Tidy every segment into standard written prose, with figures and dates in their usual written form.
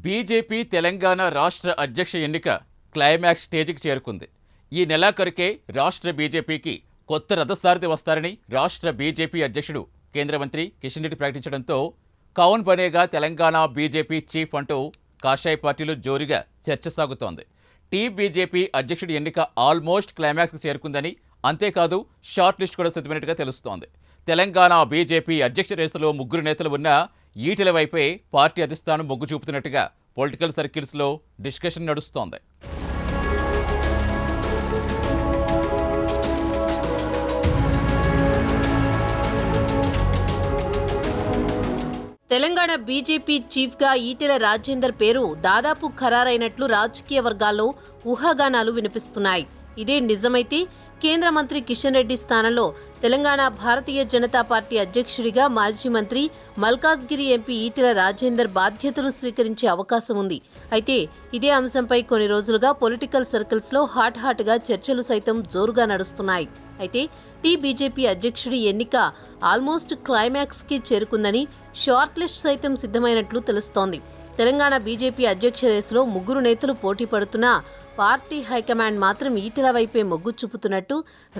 BJP Telangana రాష్ట్ర అధ్యక్ష ఎన్నిక క్లైమాక్స్ స్టేజ్కి చేరుకుంది. ఈ నెలాఖరుకే రాష్ట్ర బీజేపీకి కొత్త రథసారథి వస్తారని రాష్ట్ర బీజేపీ అధ్యక్షుడు కేంద్ర మంత్రి కిషన్ రెడ్డి ప్రకటించడంతో కౌన్ బనేగా తెలంగాణ బీజేపీ చీఫ్ అంటూ కాషాయ పార్టీలో జోరుగా చర్చ సాగుతోంది. బీజేపీ అధ్యక్షుడి ఎన్నిక ఆల్మోస్ట్ క్లైమాక్స్కి చేరుకుందని, అంతేకాదు షార్ట్ లిస్ట్ కూడా సిద్ధమైనట్టుగా తెలుస్తోంది. తెలంగాణ బీజేపీ అధ్యక్ష రేసులో ముగ్గురు నేతలు ఉన్నా ఈటెల వైపే పార్టీ అధిష్టానం మొగ్గు చూపుతున్నట్టుగా పొలిటికల్ సర్కిల్స్లో డిస్కషన్ నడుస్తోంది. తెలంగాణ బీజేపీ చీఫ్గా ఈటెల రాజేందర్ పేరు దాదాపు ఖరారైనట్లు రాజకీయ వర్గాల్లో ఊహాగానాలు వినిపిస్తున్నాయి. ఇదే నిజమైతే కేంద్ర మంత్రి కిషన్ రెడ్డి స్థానంలో తెలంగాణ భారతీయ జనతా పార్టీ అధ్యక్షుడిగా మాజీ మంత్రి మల్కాజ్గిరి ఎంపీ ఈటెల రాజేందర్ బాధ్యతలు స్వీకరించే అవకాశం ఉంది. అయితే ఇదే అంశంపై కొన్ని రోజులుగా పొలిటికల్ సర్కిల్స్లో హాట్గా చర్చలు సైతం జోరుగా నడుస్తున్నాయి. అయితే బీజేపీ అధ్యక్షుడి ఎన్నిక ఆల్మోస్ట్ క్లైమాక్స్కి చేరుకుందని, షార్ట్ లిస్ట్ సైతం సిద్ధమైనట్లు తెలుస్తోంది. తెలంగాణ బీజేపీ అధ్యక్ష రేసులో ముగ్గురు నేతలు పోటీ పడుతున్నా పార్టీ హైకమాండ్ మాత్రం ఈటెల వైపే మొగ్గు చూపుతున్నట్టు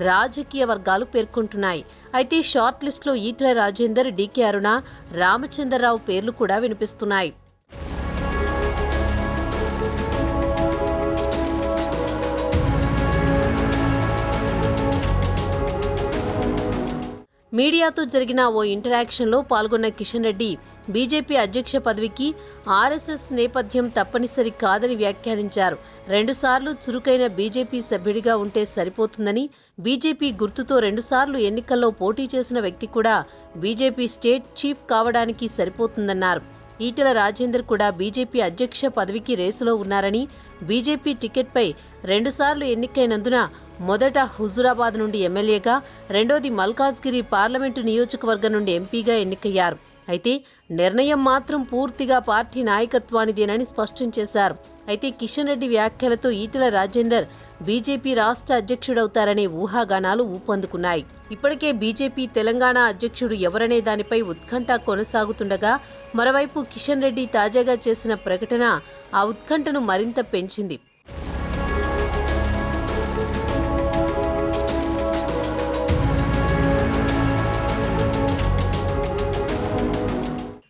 రాజకీయ వర్గాలు పేర్కొంటున్నాయి. అయితే షార్ట్ లిస్టులో ఈటెల రాజేందర్, డీకే అరుణ, రామచంద్రరావు పేర్లు కూడా వినిపిస్తున్నాయి. మీడియాతో జరిగిన ఓ ఇంటరాక్షన్లో పాల్గొన్న కిషన్ రెడ్డి బీజేపీ అధ్యక్ష పదవికి ఆర్ఎస్ఎస్ నేపథ్యం తప్పనిసరి కాదని వ్యాఖ్యానించారు. 2 సార్లు చురుకైన బీజేపీ సభ్యుడిగా ఉంటే సరిపోతుందని, బీజేపీ గుర్తుతో 2 సార్లు ఎన్నికల్లో పోటీ చేసిన వ్యక్తి కూడా బీజేపీ స్టేట్ చీఫ్ కావడానికి సరిపోతుందన్నారు. ఈటెల రాజేందర్ కూడా బీజేపీ అధ్యక్ష పదవికి రేసులో ఉన్నారని, బీజేపీ టికెట్పై 2 సార్లు ఎన్నికైనందున మొదట హుజూరాబాద్ నుండి ఎమ్మెల్యేగా, రెండోది మల్కాజ్గిరి పార్లమెంటు నియోజకవర్గం నుండి ఎంపీగా ఎన్నికయ్యారు. అయితే నిర్ణయం మాత్రం పూర్తిగా పార్టీ నాయకత్వానిదేనని స్పష్టం చేశారు. అయితే కిషన్ రెడ్డి వ్యాఖ్యలతో ఈటెల రాజేందర్ బీజేపీ రాష్ట్ర అధ్యక్షుడవుతారనే ఊహాగానాలు ఊపందుకున్నాయి. ఇప్పటికే బీజేపీ తెలంగాణ అధ్యక్షుడు ఎవరనే దానిపై ఉత్కంఠ కొనసాగుతుండగా, మరోవైపు కిషన్ రెడ్డి తాజాగా చేసిన ప్రకటన ఆ ఉత్కంఠను మరింత పెంచింది.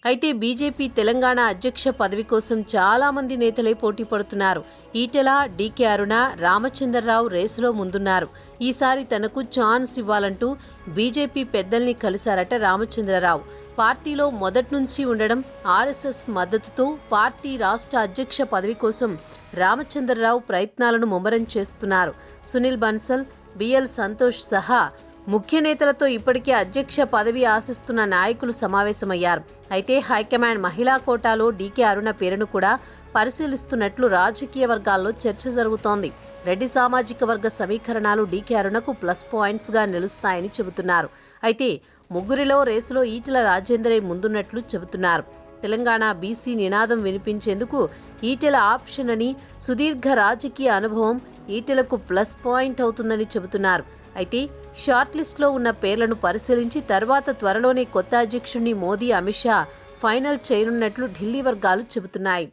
అయితే బీజేపీ తెలంగాణ అధ్యక్ష పదవి కోసం చాలా మంది నేతలే పోటీ పడుతున్నారు. ఈటెల, డీకే అరుణ, రామచంద్రరావు రేసులో ముందున్నారు. ఈసారి తనకు ఛాన్స్ ఇవ్వాలంటూ బీజేపీ పెద్దల్ని కలిశారట రామచంద్రరావు. పార్టీలో మొదట్నుంచి ఉండడం, ఆర్ఎస్ఎస్ మద్దతుతో పార్టీ రాష్ట్ర అధ్యక్ష పదవి కోసం రామచంద్రరావు ప్రయత్నాలను ముమ్మరం చేస్తున్నారు. సునీల్ బన్సల్, బిఎల్ సంతోష్ సహా ముఖ్య నేతలతో ఇప్పటికే అధ్యక్ష పదవి ఆశిస్తున్న నాయకులు సమావేశమయ్యారు. అయితే హైకమాండ్ మహిళా కోటాలో డీకే అరుణ పేరును కూడా పరిశీలిస్తున్నట్లు రాజకీయ వర్గాల్లో చర్చ జరుగుతోంది. రెడ్డి సామాజిక వర్గ సమీకరణాలు డీకే అరుణకు ప్లస్ పాయింట్స్గా నిలుస్తాయని చెబుతున్నారు. అయితే ముగ్గురిలో రేసులో ఈటెల రాజేందరే ముందున్నట్లు చెబుతున్నారు. తెలంగాణ బీసీ నినాదం వినిపించేందుకు ఈటెల ఆప్షన్ అని, సుదీర్ఘ రాజకీయ అనుభవం ఈటెలకు ప్లస్ పాయింట్ అవుతుందని చెబుతున్నారు. అయితే షార్ట్ లిస్ట్లో ఉన్న పేర్లను పరిశీలించి తర్వాత త్వరలోనే కొత్త అధ్యక్షుడిని మోదీ, అమిత్ షా ఫైనల్ చేయనున్నట్లు ఢిల్లీ వర్గాలు చెబుతున్నాయి.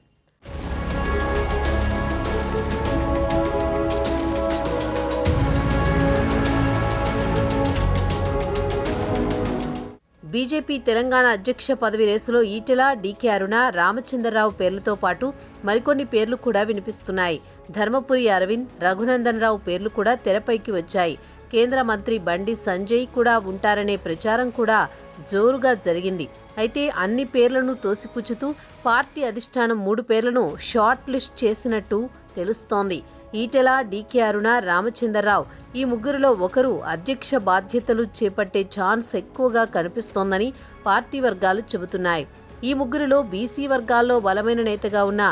బీజేపీ తెలంగాణ అధ్యక్ష పదవి రేసులో ఈటెల, డీకే అరుణ, రామచంద్రరావు పేర్లతో పాటు మరికొన్ని పేర్లు కూడా వినిపిస్తున్నాయి. ధర్మపురి అరవింద్, రఘునందన్ రావు పేర్లు కూడా తెరపైకి వచ్చాయి. కేంద్ర మంత్రి బండి సంజయ్ కూడా ఉంటారనే ప్రచారం కూడా జోరుగా జరిగింది. అయితే అన్ని పేర్లను తోసిపుచ్చుతూ పార్టీ అధిష్టానం 3 పేర్లను షార్ట్ లిస్ట్ చేసినట్టు తెలుస్తోంది. ఈటెల, డీకే అరుణ, రామచంద్రరావు ఈ ముగ్గురిలో ఒకరు అధ్యక్ష బాధ్యతలు చేపట్టే ఛాన్స్ ఎక్కువగా కనిపిస్తోందని పార్టీ వర్గాలు చెబుతున్నాయి. ఈ ముగ్గురిలో బీసీ వర్గాల్లో బలమైన నేతగా ఉన్న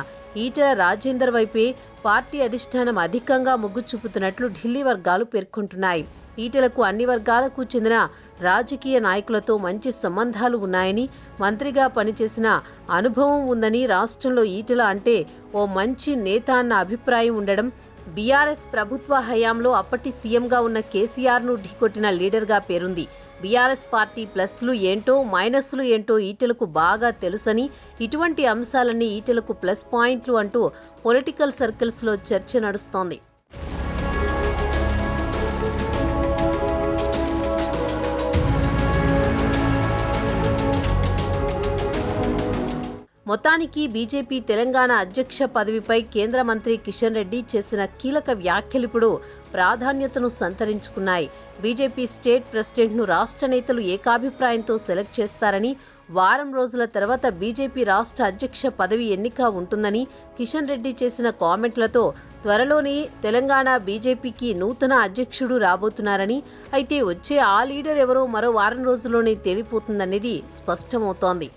ఈటెల రాజేందర్ వైపే పార్టీ అధిష్టానం అధికంగా మొగ్గు చూపుతున్నట్లు ఢిల్లీ వర్గాలు పేర్కొంటున్నాయి. ఈటెలకు అన్ని వర్గాలకు చెందిన రాజకీయ నాయకులతో మంచి సంబంధాలు ఉన్నాయని, మంత్రిగా పనిచేసిన అనుభవం ఉందని, రాష్ట్రంలో ఈటెల అంటే ఓ మంచి నేత అన్న అభిప్రాయం ఉండడం, బీఆర్ఎస్ ప్రభుత్వ హయాంలో అప్పటి సీఎంగా ఉన్న కేసీఆర్ను ఢీకొట్టిన లీడర్గా పేరుంది. బీఆర్ఎస్ పార్టీ ప్లస్లు ఏంటో మైనస్లు ఏంటో ఈటెలకు బాగా తెలుసని, ఇటువంటి అంశాలన్నీ ఈటెలకు ప్లస్ పాయింట్లు అంటూ పొలిటికల్ సర్కిల్స్లో చర్చ నడుస్తోంది. మొత్తానికి బీజేపీ తెలంగాణ అధ్యక్ష పదవిపై కేంద్ర మంత్రి కిషన్ రెడ్డి చేసిన కీలక వ్యాఖ్యలిప్పుడు ప్రాధాన్యతను సంతరించుకున్నాయి. బీజేపీ స్టేట్ ప్రెసిడెంట్ను రాష్ట్ర నేతలు ఏకాభిప్రాయంతో సెలెక్ట్ చేస్తారని, వారం రోజుల తర్వాత బీజేపీ రాష్ట్ర అధ్యక్ష పదవి ఎన్నిక ఉంటుందని కిషన్ రెడ్డి చేసిన కామెంట్లతో త్వరలోనే తెలంగాణ బీజేపీకి నూతన అధ్యక్షుడు రాబోతున్నారని, అయితే వచ్చే ఆ లీడర్ ఎవరో మరో వారం రోజుల్లోనే తేలిపోతుందనేది స్పష్టమవుతోంది.